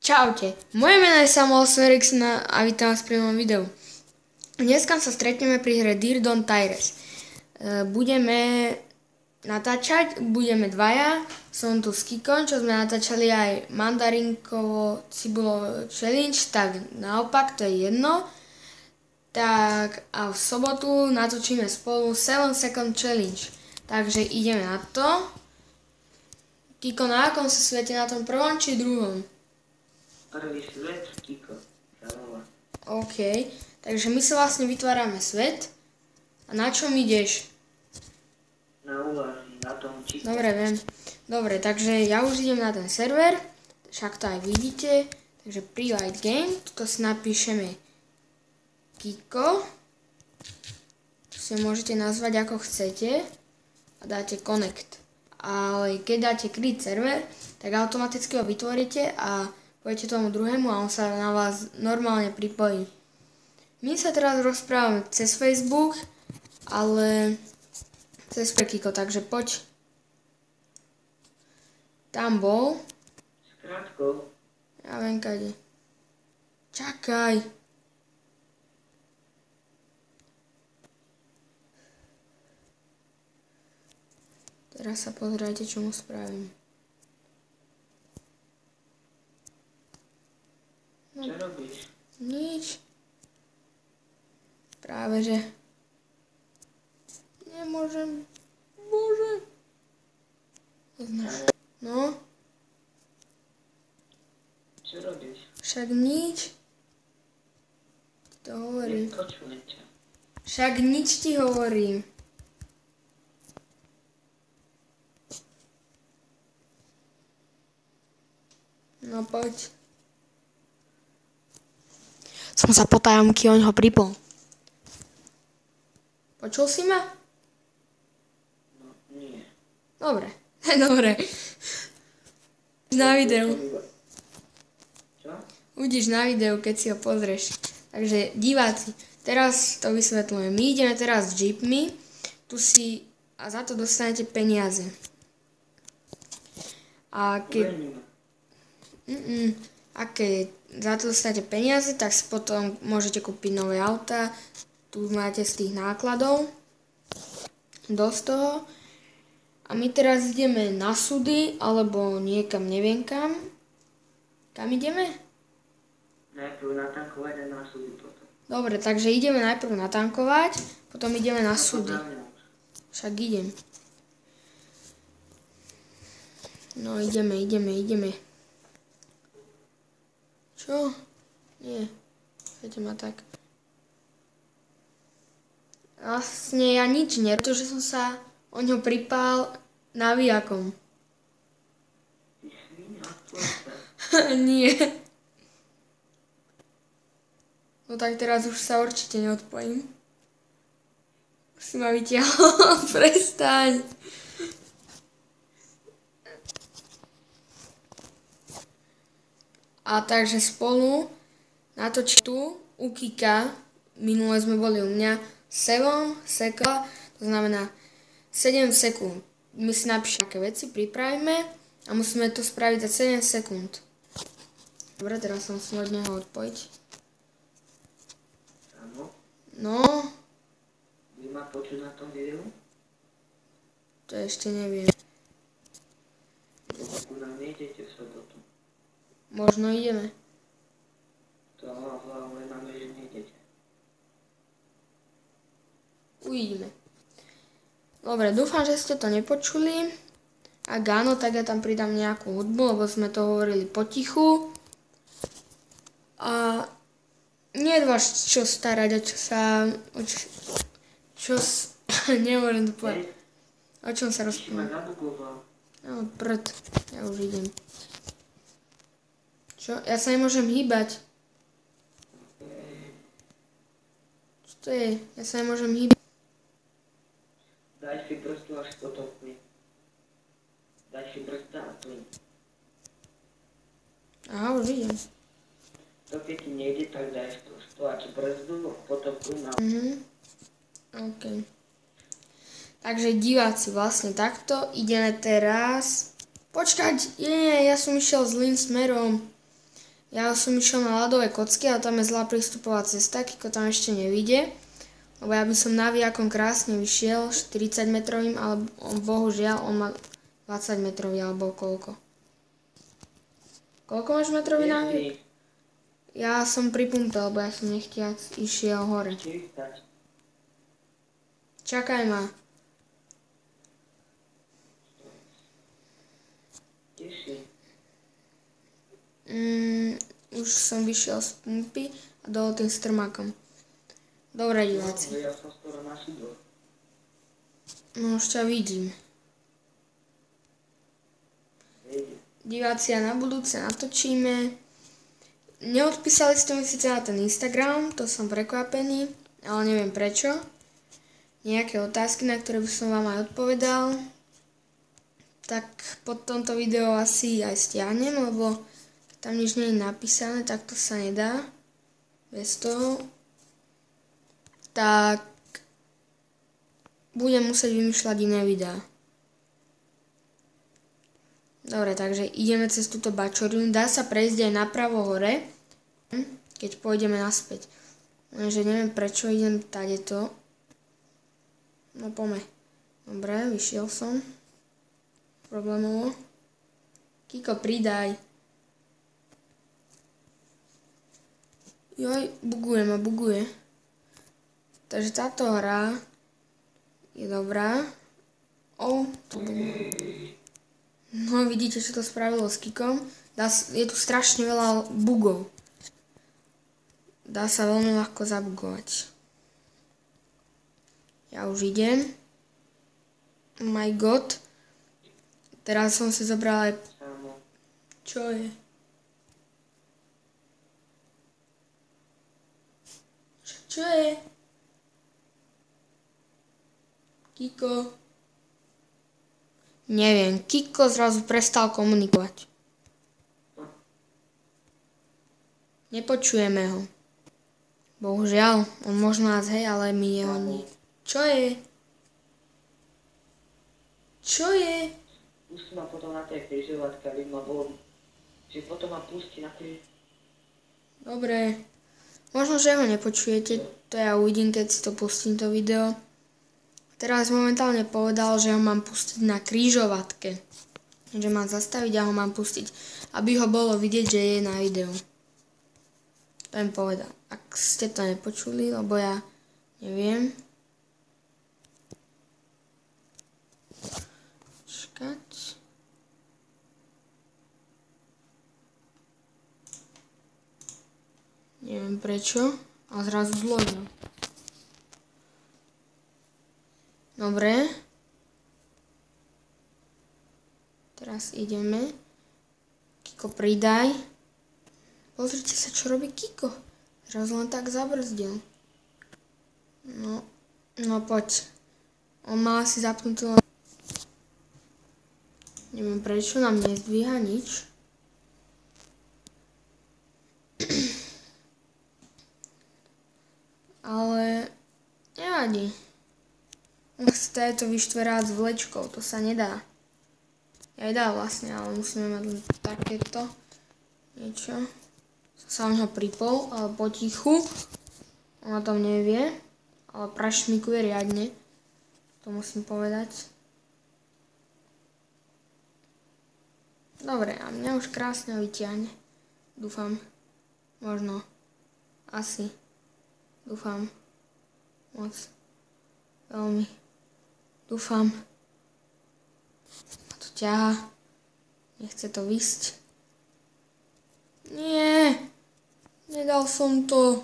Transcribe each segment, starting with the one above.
Čaute, moje meno je Samuel Sverixen a vítam vás pri mojom videu. Dneska sa stretneme pri hre Dear Don't Tires. Budeme natáčať, budeme dvaja. Som tu s Kikom, čo sme natáčali aj mandarinkovo-cibulovo challenge, tak naopak, to je jedno. Tak a v sobotu natočíme spolu 7 second challenge. Takže ideme na to. Kiko, na akom sa svete, na tom prvom či druhom? Prvý svet, Kiko, sa volá. OK, takže my sa vlastne vytvárame svet. A na čom ideš? Na úvaží, na tom Kiko. Dobre, viem. Dobre, takže ja už idem na ten server, však to aj vidíte. Takže private game, tuto si napíšeme Kiko. Tu si môžete nazvať ako chcete a dáte connect. Ale keď dáte create server, tak automaticky ho vytvoríte a poviete tomu druhému a on sa na vás normálne pripojí. My sa teraz rozprávame cez Facebook, ale cez Kiko, takže poď. Tam bol. S krátkou. Ja viem kade. Čakaj. Teraz sa pozerajte, čo mu spravím. Čo robíš? Nič. Práve že. Nemôžem. Bože. No. Čo robíš? Však nič. Ti to hovorím. Nepočujem ťa. Však nič ti hovorím. No poď. Som sa potajomky oňho pripol. Počul si ma? No, nie. Dobre. Dobre. Na videu. Čo? Uvidíš na videu, keď si ho pozrieš. Takže diváci, teraz to vysvetľujem. My ideme teraz s jeepmi. Tu si a za to dostanete peniaze. A keď keď za to dostanete peniaze, tak si potom môžete kúpiť nové auta. Tu máte z tých nákladov. Dosť toho. A my teraz ideme na súdy, alebo niekam, neviem kam. Kam ideme? Najprv natankovať a na súdy potom. Dobre, takže ideme najprv natankovať, potom ideme na súdy. Za mňou. Však idem. No ideme. Čo? Nie. Viete ma tak. Vlastne ja nič nie, pretože som sa o ňo pripál navijakom. Ty svinia, tvoj sa. Nie. No tak teraz už sa určite neodpojím. Už si ma vytiahol. Prestaň. A takže spolu natočí tu u Kika, minule sme boli u mňa, 7 sekúnd, to znamená 7 sekúnd. My si napíšeme, aké veci pripravíme a musíme to spraviť za 7 sekúnd. Dobre, teraz som musím od neho odpojiť. Samo? No, Vy ma počuť na tom videu? to ešte neviem. Ku nám nejdete v sobotu. Možno ideme. To má v hlave máme, že nejdete. Uvidíme. Dobre, dúfam, že ste to nepočuli. Ak áno, tak ja tam pridám nejakú hudbu, lebo sme to hovorili potichu. A nie je vás čo starať, nemôžem to povedať. O čom sa Si ma rozprávame? zabugoval. No, ja už idem. Čo? Ja sa nemôžem hýbať. Čo to je? Ja sa nemôžem hýbať. Daj si prstu až potom plyn. Daj si prsta a plyn. Aha, už idem. To keď ti nejde, tak daj prstu a či brzdu, potom plyn a... OK. Takže diváci, vlastne takto ideme teraz. Počkať, ja som išiel zlým smerom. Ja som išiel na ľadové kocky, ale tam je zlá prístupová cesta, Kiko tam ešte nevidie. Lebo ja by som navijakom krásne vyšiel 40 metrovým, ale bohužiaľ on má 20 metrový alebo koľko. Koľko máš metrový návik? Ja som pri pumpe, lebo ja som nechtiac išiel hore. Čakaj ma. Už som vyšiel z pumpy a dole tým strmakom. Dobre, diváci. Ja som skoro na sídlo. No už ťa vidím. Diváci, a na budúce natočíme. Neodpísali ste mi síce na ten Instagram, to som prekvapený, ale neviem prečo. Nejaké otázky, na ktoré by som vám aj odpovedal. Tak pod tomto video asi aj stiahnem, lebo tam nič nie je napísané, tak to sa nedá. Bez toho. Tak budem musieť vymýšľať iné videá. Dobre, takže ideme cez túto bačorinu. Dá sa prejsť aj napravo hore, keď pôjdeme naspäť. Lenže neviem prečo idem tadeto. No poďme. Dobre, vyšiel som. Problémovo. Kiko, pridaj. Joj, buguje ma, buguje. Takže táto hra je dobrá. To buguje. No vidíte, čo to spravilo s Kikom. Je tu strašne veľa bugov. Dá sa veľmi ľahko zabugovať. Ja už idem. Oh my god. Teraz som si zobral aj... Čo je? Čo je? Kiko. Neviem, Kiko zrazu prestal komunikovať. Nepočujeme ho. Bohužiaľ, on možno nás hej, ale my jeho nie. Čo je? Čo je? Pustí ma potom na tej križovatke, aby ma bolo. Čiže potom ma pustí na tej... Dobre. Možno, že ho nepočujete, to ja uvidím, keď si to pustím, to video. Teraz momentálne povedal, že ho mám pustiť na križovatke. Že mám zastaviť a ho mám pustiť, aby ho bolo vidieť, že je na videu. To im povedal. Ak ste to nepočuli, lebo ja neviem. Čakať. Neviem prečo, a zrazu zložil. Dobre. Teraz ideme. Kiko, pridaj. Pozrite sa, čo robí Kiko. Zrazu len tak zabrzdil. No poď. On má asi zapnutý len... Neviem prečo, nám nezdvíha nič. Ale nevadí. On chce to vyštverať s vlečkou, to sa nedá. Ja dá vlastne, ale musíme mať len takéto niečo. Sa on ho pripol, ale potichu. On o tom nevie, ale prašmikuje riadne. To musím povedať. Dobre, a mňa už krásne vyťahne. Dúfam. Možno. Asi. Dúfam. Moc. Veľmi. Dúfam. A to ťaha. Nechce to vysť. Nie. Nedal som to.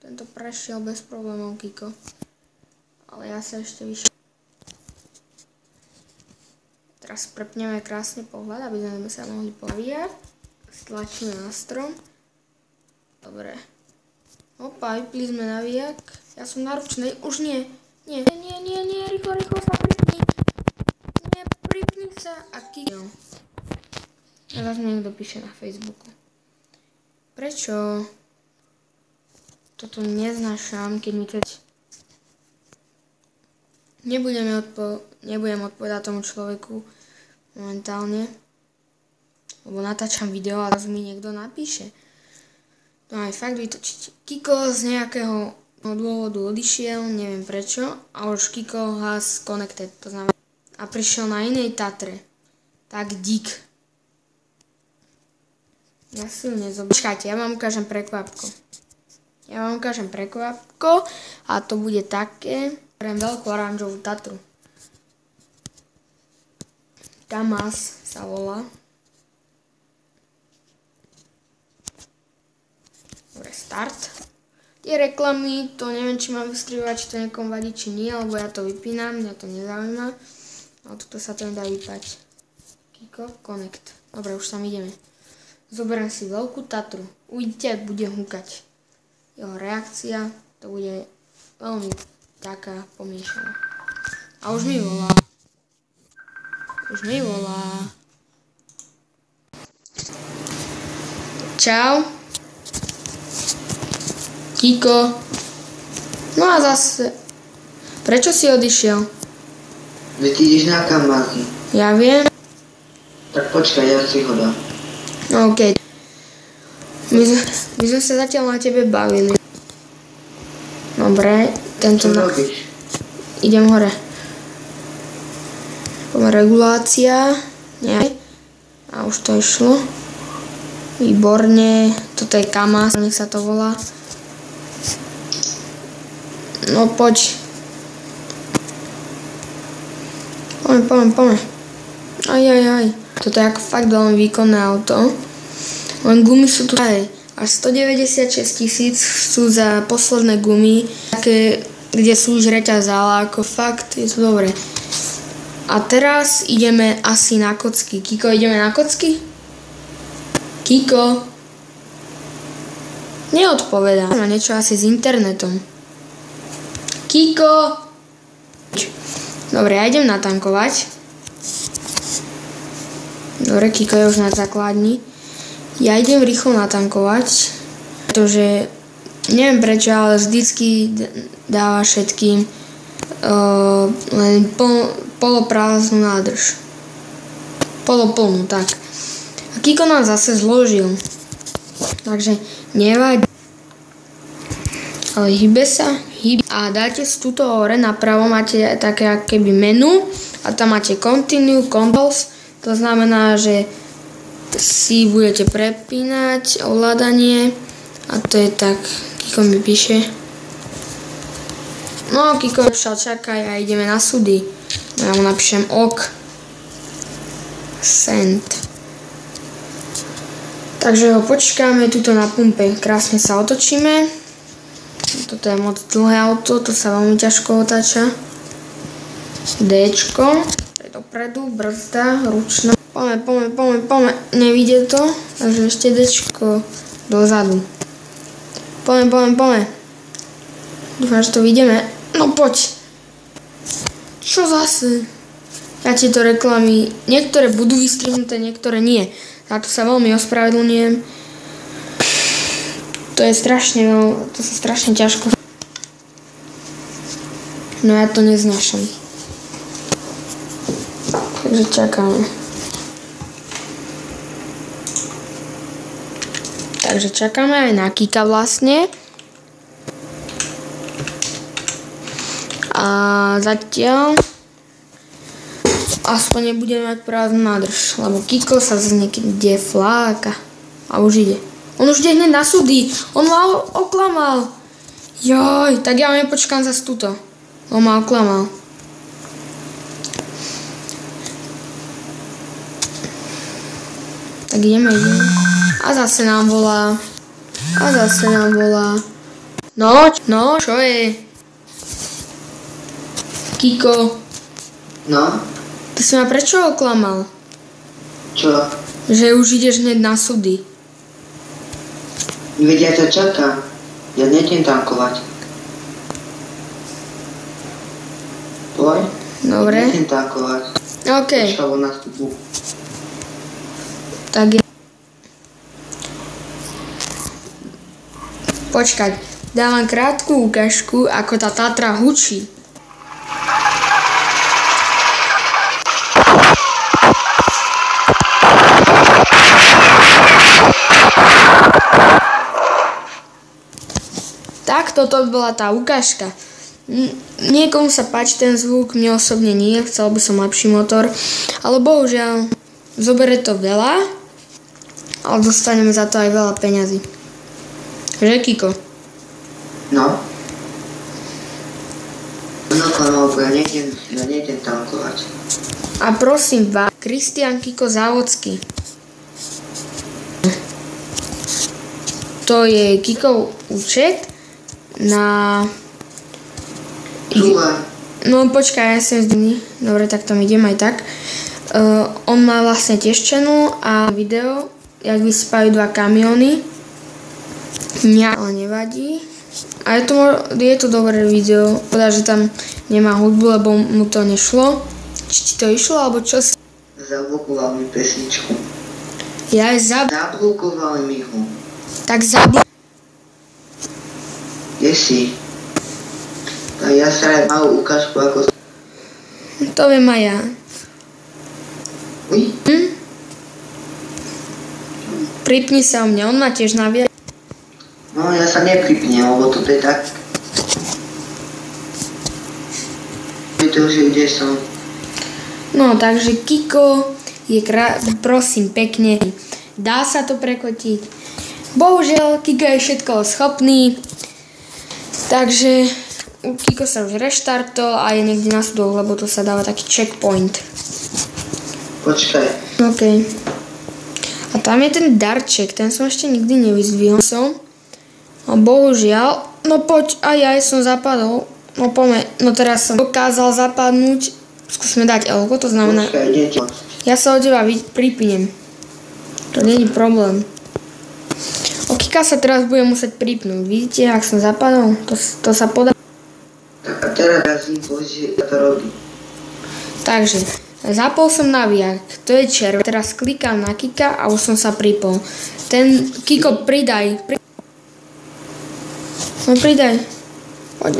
Tento prešiel bez problémov, Kiko. Ale ja sa ešte vyšiel. Teraz prepneme krásne pohľad, aby sme sa mohli povíjať. Stlačíme na strom. Dobre. Opa, vypli sme na výjak. Ja som na ručnej. Už nie. Nie, rýchlo sa pripni. Nie, pripni sa. A Kiko. A zase mi niekto píše na Facebooku. Prečo? Toto neznášam, keď mi teď... Nebudem odpovedať tomu človeku momentálne. lebo natáčam video a zrazu mi niekto napíše. To aj fakt vytočiť. Kiko z nejakého dôvodu odišiel, neviem prečo, a už Kiko has connected, to znamená, a prišiel na inej Tatre. Tak dík. Ja si ju nezoberiem. Počkajte, ja vám ukážem prekvapko. A to bude také, beriem veľkú oranžovú Tatru. Kamaz sa volá. Dobre, start. Tie reklamy, to neviem, či mám vystrihovať, či to niekomu vadí, či nie, alebo ja to vypínam, mňa to nezaujíma. A tuto sa to nedá vypať. Kiko, connect. Dobre, už tam ideme. Zoberiem si veľkú Tatru. Uvidíte, ak bude húkať. Jeho reakcia, to bude veľmi taká pomiešaná. A už mi volá. Čau. Kiko. No a zase. Prečo si odišiel? Veď ty ideš na Kamazy. Ja viem. Tak počkaj, ja si ho dám. OK. My sme sa zatiaľ na tebe bavili. Dobre, tento Čo robíš? Idem hore. Regulácia. Nie. A už to išlo. Výborne. Toto je Kamaz, nech sa to volá. No poď. Poďme. Aj. Toto je ako fakt veľmi výkonné auto. Len gumy sú tu aj. Až 196 000 sú za posledné gumy. Také, kde sú už reťazála. Ako fakt, je to dobré. A teraz ideme asi na kocky. Kiko, ideme na kocky? Kiko? Neodpovedá. Má niečo asi s internetom. Kiko! Dobre, ja idem natankovať. Dobre, Kiko je už na základni. Ja idem rýchlo natankovať, pretože neviem prečo, ale vždycky dáva všetkým len poloprázdnu nádrž. Poloplnú, tak. A Kiko nám zase zložil. Takže nevadí. Ale hýbe sa. A dáte si tuto hore napravo, máte také akéby menu a tam máte continue, controls. To znamená, že si budete prepínať ovládanie a to je tak, Kiko mi píše. No, Kiko čakaj a ideme na súdy. Ja mu napíšem OK. Send. Takže ho počkáme tuto na pumpe. Krásne sa otočíme. Toto je moc dlhé auto, to sa veľmi ťažko otáča. Dčko. Dopredu, brzda, ručná. Poďme. Nevidie to, takže ešte Dčko dozadu. Poďme. Dúfam, že to vidíme. No poď. Čo zase? Ja tieto reklamy, niektoré budú vystrihnuté, niektoré nie. Za to sa veľmi ospravedlňujem. To sa strašne ťažko. No ja to neznášam. Takže čakáme. Takže čakáme aj na Kika vlastne. A zatiaľ aspoň nebudeme mať prázdnu nádrž, lebo Kiko sa z niekde fláka. A už ide. On už ide hneď na súdy. On ma oklamal. Joj, tak ja nepočkám zase tuto. On ma oklamal. Tak ideme. A zase nám volá. No, čo je? Kiko. No? Ty si ma prečo oklamal? Čo? Že už ideš hneď na súdy. Veď ja ťa čakám. Ja nejdem tankovať. Poď. Dobre. Nejdem tankovať. OK. Počkavo nastupu. Tak je. Počkať. Dávam krátku ukážku, ako tá Tatra hučí. toto bola tá ukážka. Niekomu sa páči ten zvuk, mne osobne nie, chcel by som lepší motor, ale bohužiaľ zobere to veľa, ale dostaneme za to aj veľa peňazí. Že, Kiko? No. No, ja nejdem tankovať. A prosím vás, Kristián Kiko Závodský. To je Kikov účet na... No počkaj, ja som zdný. Dobre, tak tam idem aj tak. On má vlastne tiež channel a video, jak vysypajú 2 kamiony. Mňa ale nevadí. A je to dobré video. Povedal, že tam nemá hudbu, lebo mu to nešlo. Či ti to išlo, alebo čo si... Zablokoval mi pesničku. Zablokoval mi ho. Tak Kde si? A ja sa aj malú ukážku, ako... To viem aj ja. Uj? Pripni sa o mne, on má tiež naviac. No, ja sa nepripnem, lebo toto je tak... Pretože kde som... No, takže Kiko je prosím pekne, dá sa to prekotiť. Bohužiaľ, Kiko je všetko schopný, takže Kiko sa už reštartol a je niekde na súdoch, lebo to sa dáva taký checkpoint. Počkaj. OK. A tam je ten darček, ten som ešte nikdy nevyzdvihol som. No bohužiaľ, no poď, aj ja som zapadol. No poďme, no teraz som dokázal zapadnúť. Skúsme dať L-ko, to znamená... Ja sa od teba pripnem. To nie je problém. Kika sa teraz bude musieť pripnúť. Vidíte, ak som zapadol? To sa podá. Tak a teraz že to robí. Takže, zapol som naviak. To je červený. Teraz klikám na Kika a už som sa pripol. Ten Kiko, pridaj. No pridaj.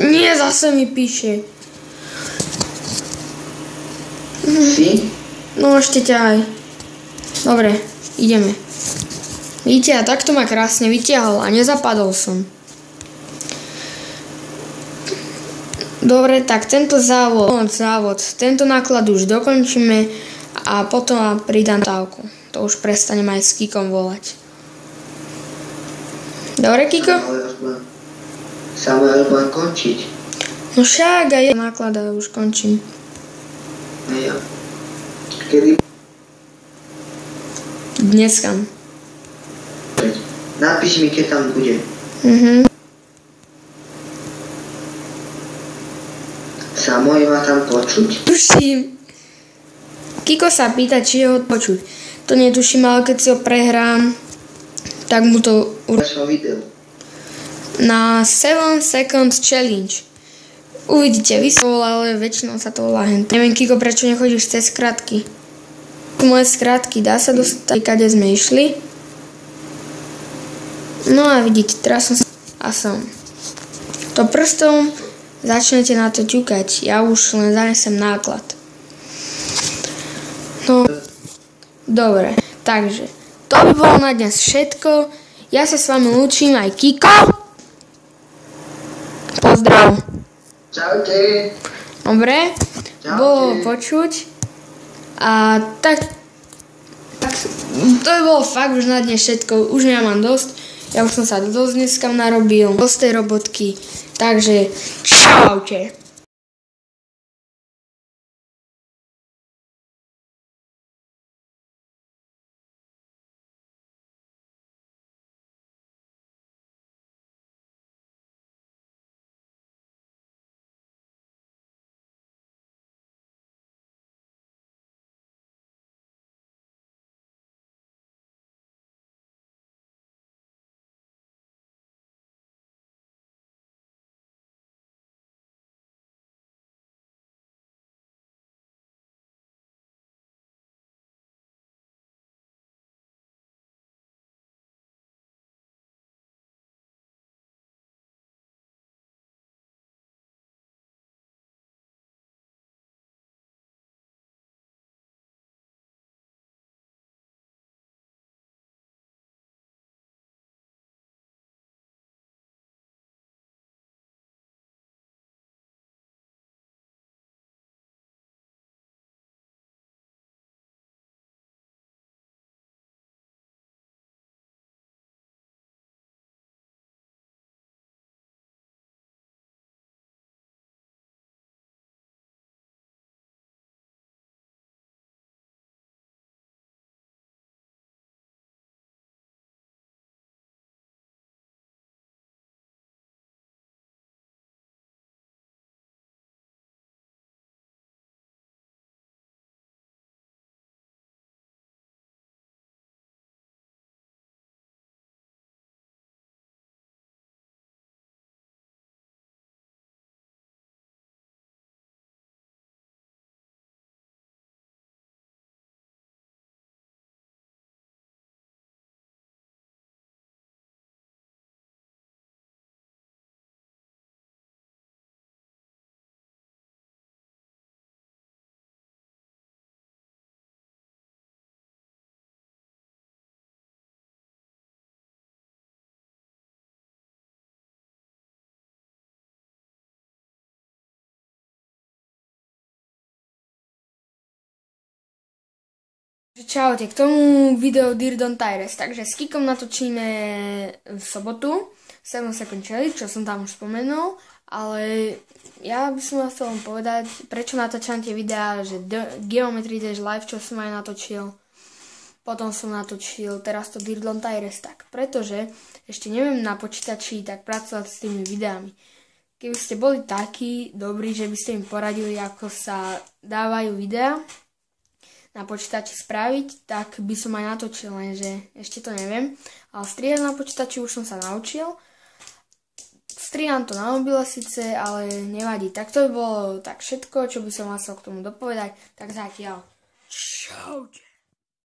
Nie, zase mi píše. Si? No ešte ťahaj. Dobre, ideme. Vidíte, a takto ma krásne vytiahol a nezapadol som. Dobre, tak tento závod, tento náklad už dokončíme a potom pridám távku. To už prestanem aj s Kikom volať. Dobre, Kiko? Samuel budem končiť. No však aj náklad a už končím. Ja. Kedy? Dneska. Napíš mi, keď tam bude. Samuel ma tam počuť? Tuším. Kiko sa pýta, či je ho počuť. To netuším, ale keď si ho prehrám, tak mu to... Video. Na 7 Second Challenge. Uvidíte, vy sa volá, ale väčšinou sa to volá hen. Neviem, Kiko, prečo nechodíš cez skratky. Moje skratky, dá sa dostať, kade sme išli. No a vidíte, teraz som. To prstom začnete na to ťukať. Ja už len zanesem náklad. No, dobre. Takže, to by bolo na dnes všetko. Ja sa s vami lúčim, aj Kiko. Pozdrav. Čaute. Dobre, Čaute. bolo počuť. A tak to by bolo fakt už na dnes všetko. Už ja mám dosť. Ja už som sa dosť dneska narobil. Dosť tej robotky. Takže čaute. Čaute, k tomu videu Dirt on Tires. Takže s Kikom natočíme v sobotu 7 Second Challenge, čo som tam už spomenul, ale ja by som vás chcel povedať, prečo natáčam tie videá, že Geometry Dash Live, čo som aj natočil, potom som natočil teraz to Dirt on Tires, tak pretože ešte neviem na počítači tak pracovať s tými videami. Keby ste boli takí dobrí, že by ste mi poradili, ako sa dávajú videá na počítači spraviť, tak by som aj natočil, lenže ešte to neviem. Ale strihať na počítači už som sa naučil. Striham to na mobile síce, ale nevadí. Tak to by bolo tak všetko, čo by som vás chcel k tomu dopovedať. Tak zatiaľ. Čaute.